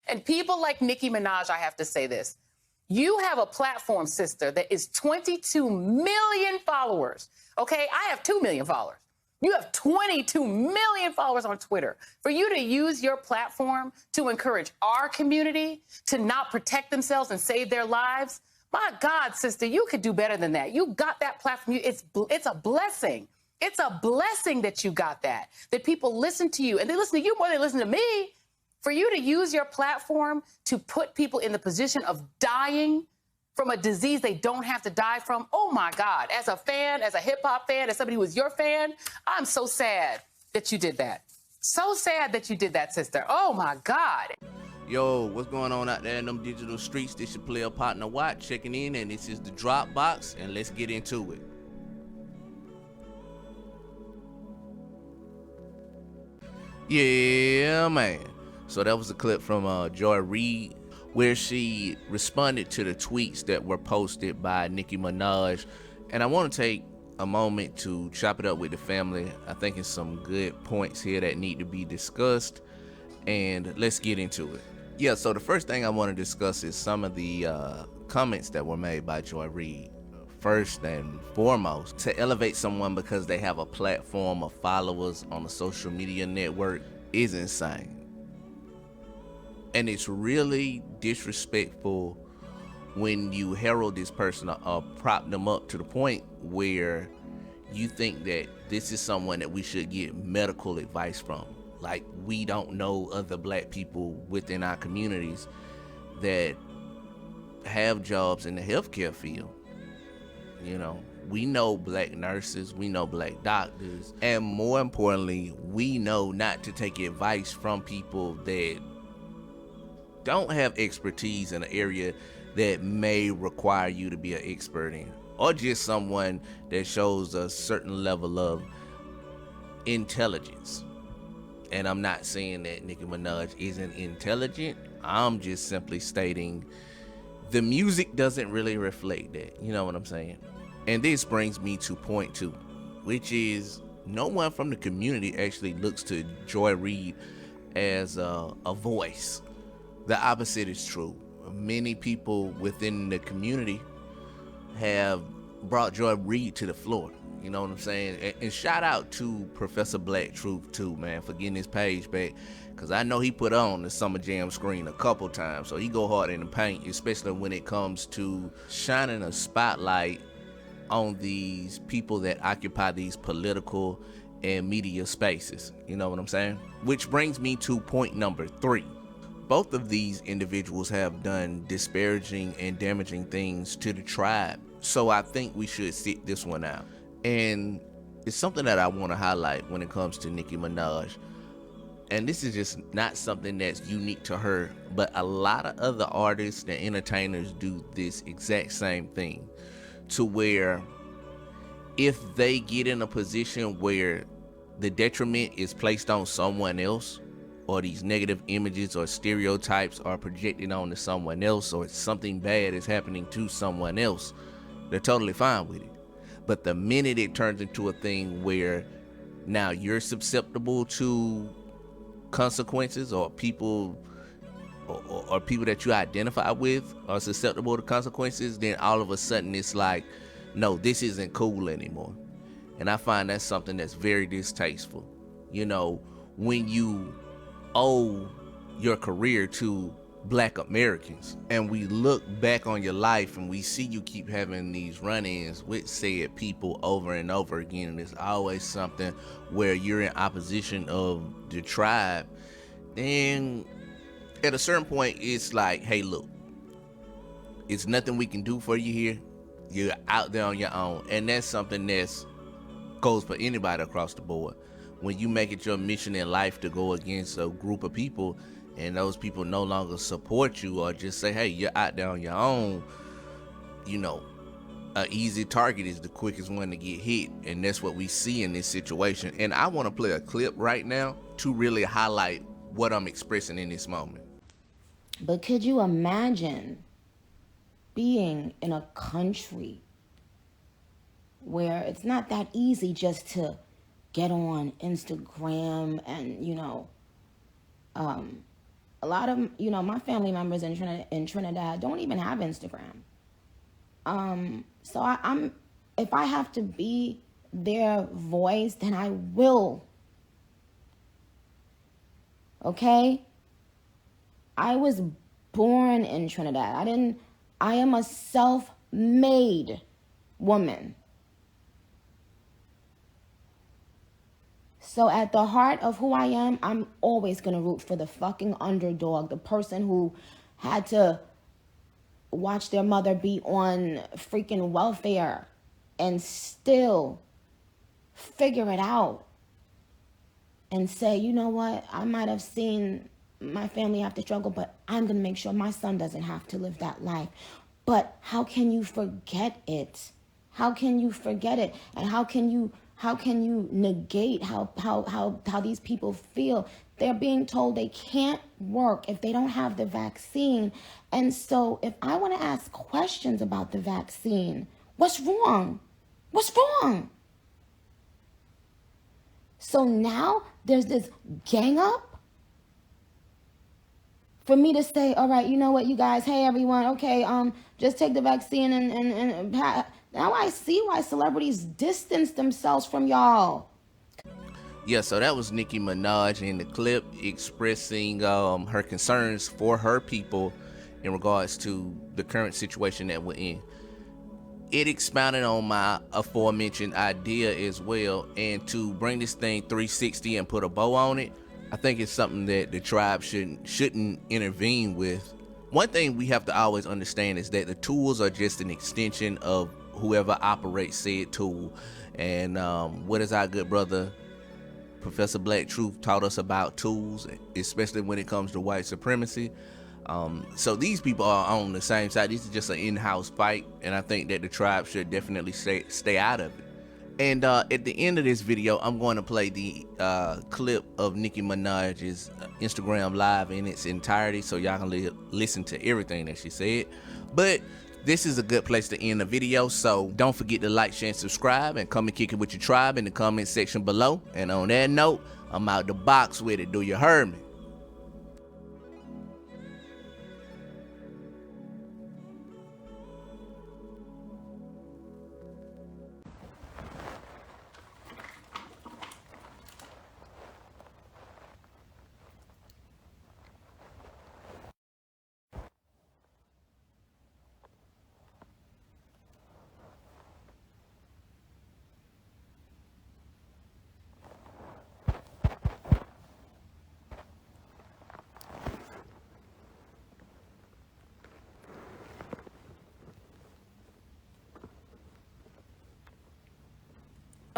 And people like Nicki Minaj, I have to say this. You have a platform, sister, that is 22 million followers. Okay, I have 2 million followers. You have 22 million followers on Twitter. For you to use your platform to encourage our community to not protect themselves and save their lives, my God, sister, you could do better than that. You got that platform. It's a blessing. It's a blessing that you got that people listen to you. And they listen to you more than they listen to me. For you to use your platform to put people in the position of dying from a disease they don't have to die from, oh my God. As a fan, as a hip hop fan, as somebody who was your fan, I'm so sad that you did that. So sad that you did that, sister. Oh my God. Yo, what's going on out there in them digital streets? This your player partner Watt checking in, and this is the Drop Box, and let's get into it. Yeah, man. So that was a clip from Joy Reid, where she responded to the tweets that were posted by Nicki Minaj. And I want to take a moment to chop it up with the family. I think it's some good points here that need to be discussed, and let's get into it. Yeah, so the first thing I want to discuss is some of the comments that were made by Joy Reid. First and foremost, to elevate someone because they have a platform of followers on a social media network is insane. And it's really disrespectful when you herald this person or prop them up to the point where you think that this is someone that we should get medical advice from. Like, we don't know other black people within our communities that have jobs in the healthcare field. You know, we know black nurses, we know black doctors, and more importantly, we know not to take advice from people that don't have expertise in an area that may require you to be an expert in, or just someone that shows a certain level of intelligence. And I'm not saying that Nicki Minaj isn't intelligent. I'm just simply stating the music doesn't really reflect that. You know what I'm saying? And this brings me to point 2, which is no one from the community actually looks to Joy Reid as a voice. The opposite is true. Many people within the community have brought Joy Reid to the floor. You know what I'm saying? And shout out to Professor Black Truth too, man, for getting his page back. Because I know he put on the Summer Jam screen a couple times. So he go hard in the paint, especially when it comes to shining a spotlight on these people that occupy these political and media spaces. You know what I'm saying? Which brings me to point number 3. Both of these individuals have done disparaging and damaging things to the tribe. So I think we should sit this one out. And it's something that I want to highlight when it comes to Nicki Minaj. And this is just not something that's unique to her, but a lot of other artists and entertainers do this exact same thing, to where if they get in a position where the detriment is placed on someone else, or these negative images or stereotypes are projected onto someone else, or something bad is happening to someone else, they're totally fine with it. But the minute it turns into a thing where now you're susceptible to consequences, or people or people that you identify with are susceptible to consequences, then all of a sudden it's like, no, this isn't cool anymore. And I find that's something that's very distasteful. You know, when you owe your career to black Americans, and we look back on your life and we see you keep having these run-ins with said people over and over again, and it's always something where you're in opposition of the tribe, then at a certain point it's like, hey, look, it's nothing we can do for you here. You're out there on your own. And that's something that's goes for anybody across the board. When you make it your mission in life to go against a group of people, and those people no longer support you, or just say, hey, you're out there on your own, you know, an easy target is the quickest one to get hit. And that's what we see in this situation. And I want to play a clip right now to really highlight what I'm expressing in this moment. But could you imagine being in a country where it's not that easy just to get on Instagram and, A lot of, my family members in Trinidad don't even have Instagram. So I'm if I have to be their voice, then I will. Okay? I was born in Trinidad. I am a self-made woman. So at the heart of who I am, I'm always going to root for the fucking underdog, the person who had to watch their mother be on freaking welfare and still figure it out and say, you know what, I might have seen my family have to struggle, but I'm going to make sure my son doesn't have to live that life. But how can you forget it? How can you forget it? And how can you negate how these people feel? They're being told they can't work if they don't have the vaccine. And so if I want to ask questions about the vaccine, what's wrong? What's wrong? So now there's this gang up for me to say, all right, you know what, you guys, hey everyone, okay, just take the vaccine and now I see why celebrities distance themselves from y'all. Yeah, so that was Nicki Minaj in the clip expressing her concerns for her people in regards to the current situation that we're in. It expounded on my aforementioned idea as well, and to bring this thing 360 and put a bow on it, I think it's something that the tribe shouldn't intervene with. One thing we have to always understand is that the tools are just an extension of whoever operates said tool. And what is our good brother Professor Black Truth taught us about tools, especially when it comes to white supremacy. So these people are on the same side. This is just an in-house fight, and I think that the tribe should definitely stay out of it. And at the end of this video, I'm going to play the clip of Nicki Minaj's Instagram live in its entirety, so y'all can listen to everything that she said. But this is a good place to end the video, so don't forget to like, share, and subscribe, and come and kick it with your tribe in the comment section below. And on that note, I'm out the box with it. Do you hear me?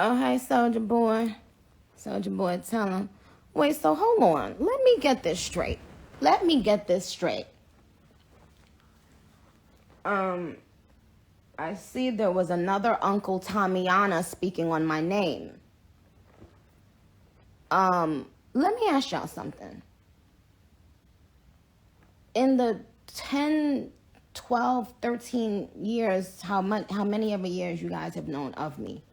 Oh, hey, Soldier Boy. Soldier Boy, tell him. Wait, so hold on. Let me get this straight. I see there was another Uncle Tamiana speaking on my name. Let me ask y'all something. In the 10, 12, 13 years, how many ever years you guys have known of me,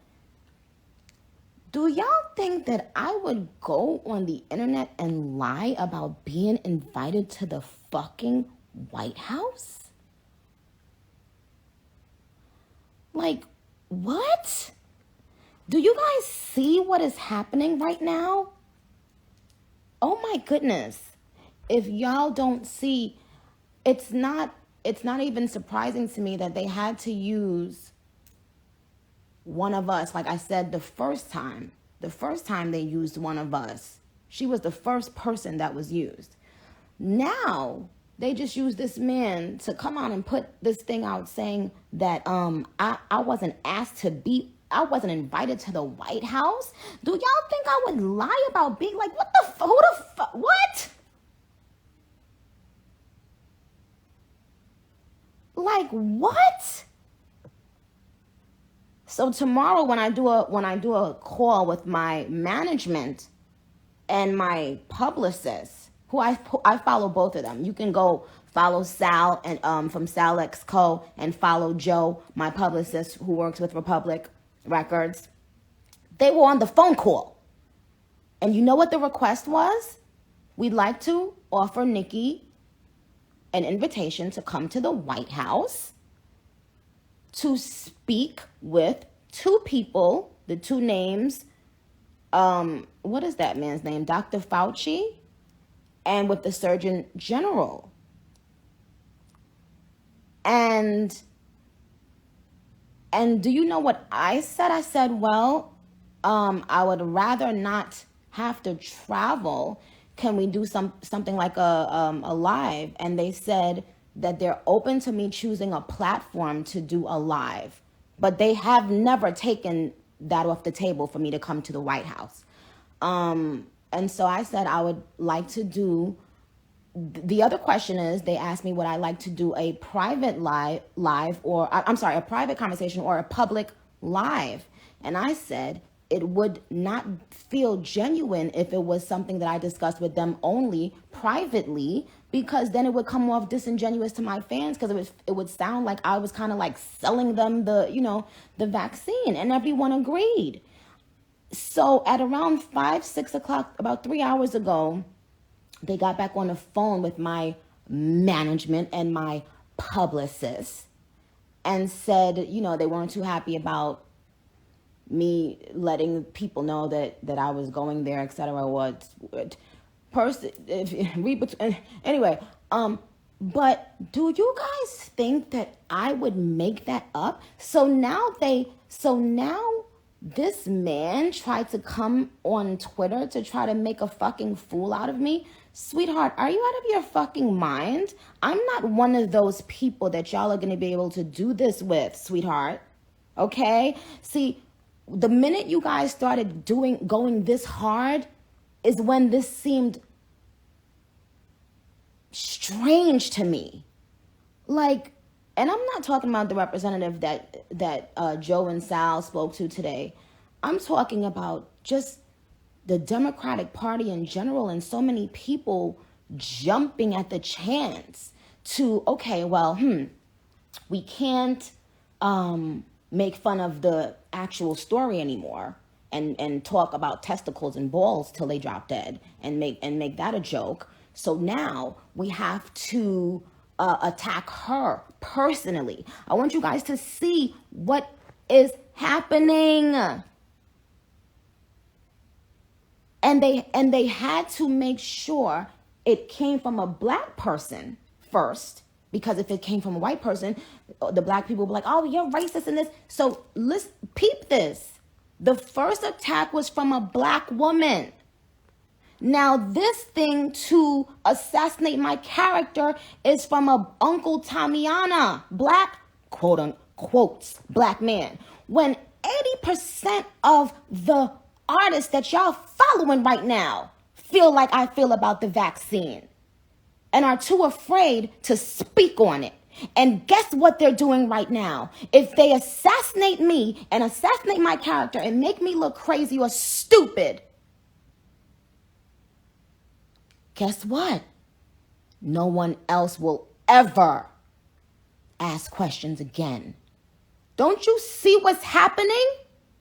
do y'all think that I would go on the internet and lie about being invited to the fucking White House? Like, what? Do you guys see what is happening right now? Oh my goodness. If y'all don't see, it's not even surprising to me that they had to use one of us. Like I said, the first time they used one of us, she was the first person that was used. Now they just use this man to come out and put this thing out saying that I wasn't invited to the White House. Do y'all think I would lie about being like, what? Like what? So tomorrow when I do a call with my management and my publicist, who I follow both of them. You can go follow Sal and from Sal X Co. and follow Joe, my publicist who works with Republic Records. They were on the phone call. And you know what the request was? we'd like to offer Nicki an invitation to come to the White House to speak with two people, the two names, what is that man's name? Dr. Fauci, and with the Surgeon General. And do you know what I said? I said, well, I would rather not have to travel. Can we do something like a live? And they said that they're open to me choosing a platform to do a live, but they have never taken that off the table for me to come to the White House. And so I said I would like to do. The other question is, they asked me would I like to do a private live or I'm sorry, a private conversation or a public live. And I said it would not feel genuine if it was something that I discussed with them only privately, because then it would come off disingenuous to my fans, because it would sound like I was kind of like selling them the vaccine, and everyone agreed. So at around 5-6 o'clock, about 3 hours ago, they got back on the phone with my management and my publicist and said, they weren't too happy about me letting people know that I was going there, etc. Anyway, but do you guys think that I would make that up? So now this man tried to come on Twitter to try to make a fucking fool out of me. Sweetheart, are you out of your fucking mind? I'm not one of those people that y'all are going to be able to do this with, sweetheart. Okay? See, the minute you guys started going this hard is when this seemed strange to me. Like, and I'm not talking about the representative that Joe and Sal spoke to today. I'm talking about just the Democratic Party in general, and so many people jumping at the chance to, okay, well, we can't make fun of the actual story anymore and talk about testicles and balls till they drop dead and make that a joke. So now we have to attack her personally. I want you guys to see what is happening. And they had to make sure it came from a black person first, because if it came from a white person, the black people would be like, oh, you're racist in this. So let's peep this. The first attack was from a black woman. Now, this thing to assassinate my character is from a Uncle Tamiana, black, quote unquote, black man. When 80% of the artists that y'all following right now feel like I feel about the vaccine and are too afraid to speak on it. And guess what they're doing right now? If they assassinate me and assassinate my character and make me look crazy or stupid, guess what? No one else will ever ask questions again. Don't you see what's happening?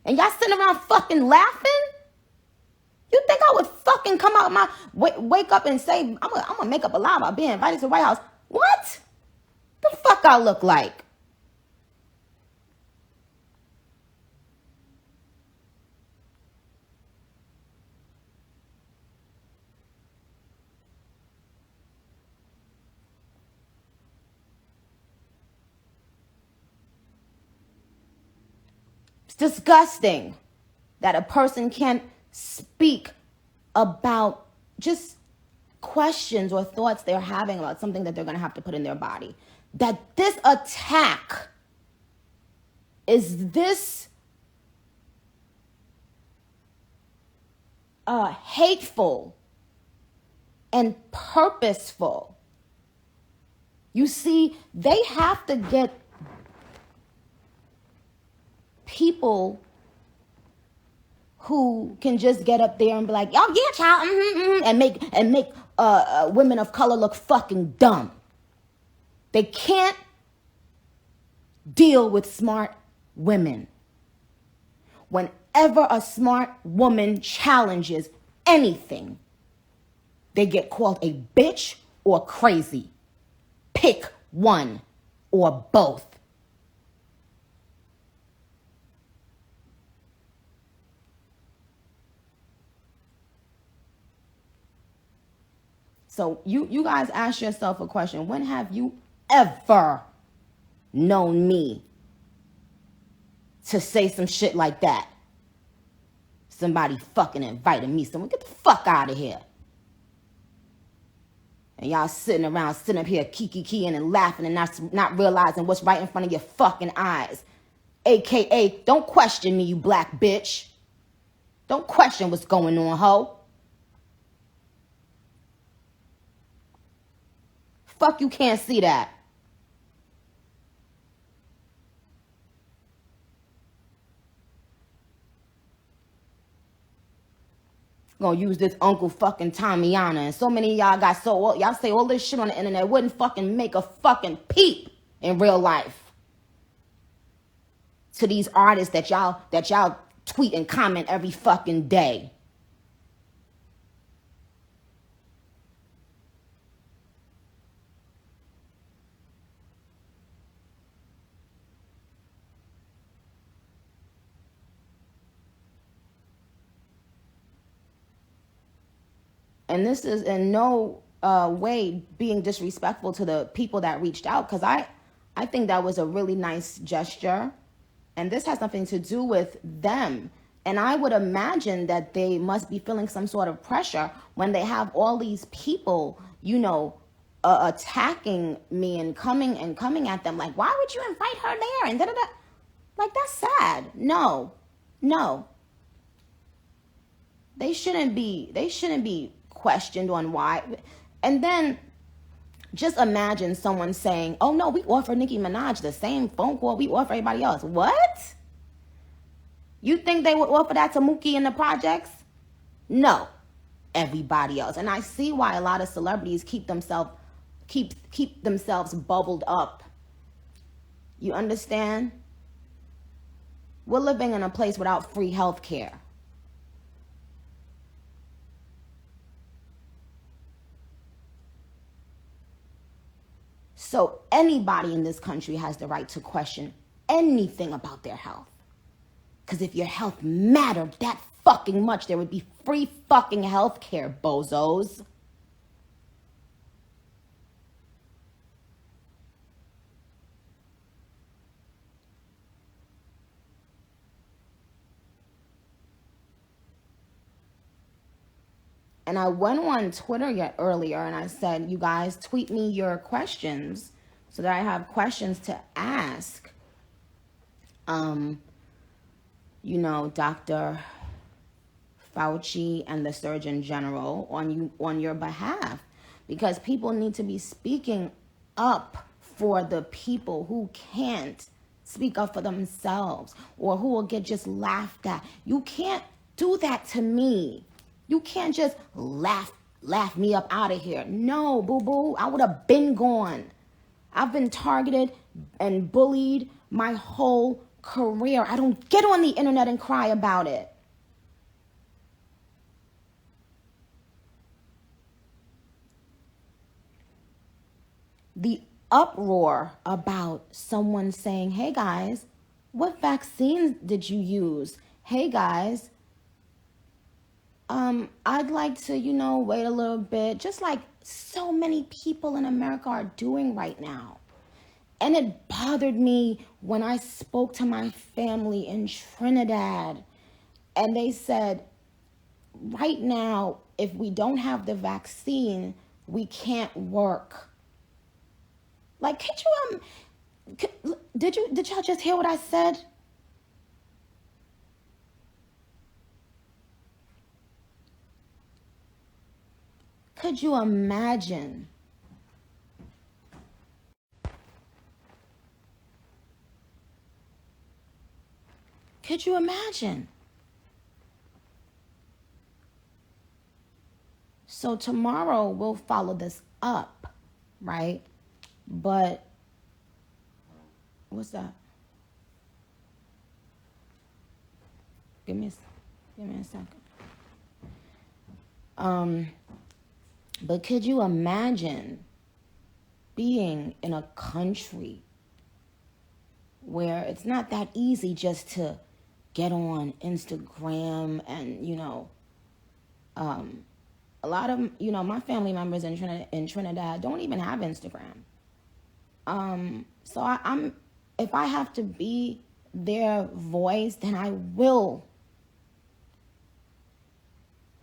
And y'all sitting around fucking laughing? You think I would fucking come out my wake up and say, I'm gonna make up a lie about being invited to the White House? What? The fuck I look like? It's disgusting that a person can't speak about just questions or thoughts they're having about something that they're going to have to put in their body. That this attack is this hateful and purposeful. You see, they have to get people who can just get up there and be like, oh yeah, child, and make women of color look fucking dumb. They can't deal with smart women. Whenever a smart woman challenges anything, they get called a bitch or crazy. Pick one or both. So you guys ask yourself a question. When have you ever known me to say some shit like that? Somebody fucking invited me. Someone get the fuck out of here. And y'all sitting up here kiki-keying and laughing and not realizing what's right in front of your fucking eyes. AKA, don't question me, you black bitch. Don't question what's going on, ho. Fuck, you can't see that. Gonna use this Uncle fucking Tommyana. And so many of y'all got y'all say all this shit on the internet wouldn't fucking make a fucking peep in real life. To these artists that y'all tweet and comment every fucking day. And this is in no way being disrespectful to the people that reached out, because I think that was a really nice gesture. And this has nothing to do with them. And I would imagine that they must be feeling some sort of pressure when they have all these people, attacking me and coming at them like, why would you invite her there? And da-da-da. Like, that's sad. No. They shouldn't be questioned on why. And then just imagine someone saying, oh no, we offer Nicki Minaj the same phone call we offer everybody else. What? You think they would offer that to Mookie in the projects? No. Everybody else. And I see why a lot of celebrities keep themselves bubbled up. You understand? We're living in a place without free health care. So anybody in this country has the right to question anything about their health. Because if your health mattered that fucking much, there would be free fucking health care, bozos. And I went on Twitter earlier and I said, you guys tweet me your questions so that I have questions to ask, Dr. Fauci and the Surgeon General on your behalf, because people need to be speaking up for the people who can't speak up for themselves or who will get just laughed at. You can't do that to me. You can't just laugh me up out of here. No, boo-boo, I would have been gone. I've been targeted and bullied my whole career. I don't get on the internet and cry about it. The uproar about someone saying, hey guys, what vaccines did you use? Hey guys, I'd like to, wait a little bit, just like so many people in America are doing right now. And it bothered me when I spoke to my family in Trinidad and they said, right now, if we don't have the vaccine, we can't work. Like, did y'all just hear what I said? Could you imagine? Could you imagine? So tomorrow we'll follow this up, right? But what's that? Give me a second. But could you imagine being in a country where it's not that easy just to get on Instagram and, a lot of, my family members in Trinidad don't even have Instagram. So I'm if I have to be their voice, then I will.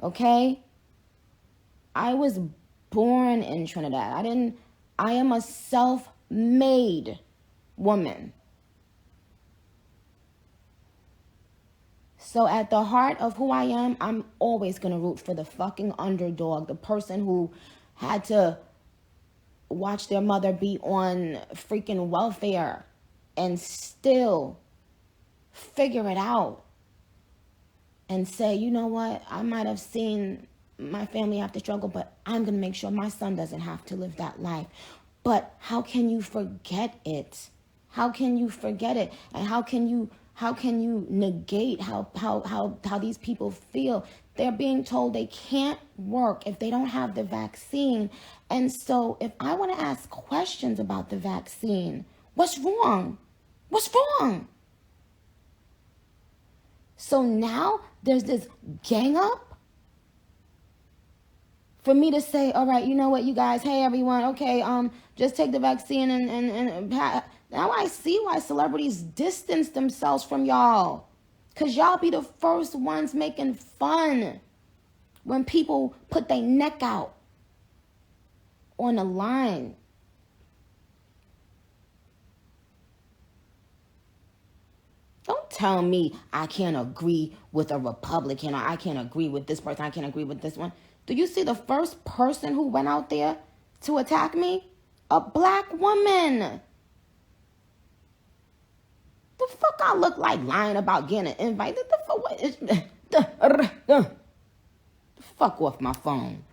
Okay? I was born in Trinidad. I am a self-made woman. So at the heart of who I am, I'm always going to root for the fucking underdog, the person who had to watch their mother be on freaking welfare and still figure it out and say, you know what, I might have seen my family have to struggle, but I'm going to make sure my son doesn't have to live that life. But how can you forget it? How can you forget it? And how can you negate how these people feel? They're being told they can't work if they don't have the vaccine. And so if I want to ask questions about the vaccine, what's wrong? What's wrong? So now there's this gang up for me to say, all right, you know what, you guys, hey everyone, okay, just take the vaccine and now I see why celebrities distance themselves from y'all. Because y'all be the first ones making fun when people put their neck out on the line. Don't tell me I can't agree with a Republican or I can't agree with this person, I can't agree with this one. Do you see the first person who went out there to attack me? A black woman. The fuck I look like lying about getting an invite? The fuck off my phone.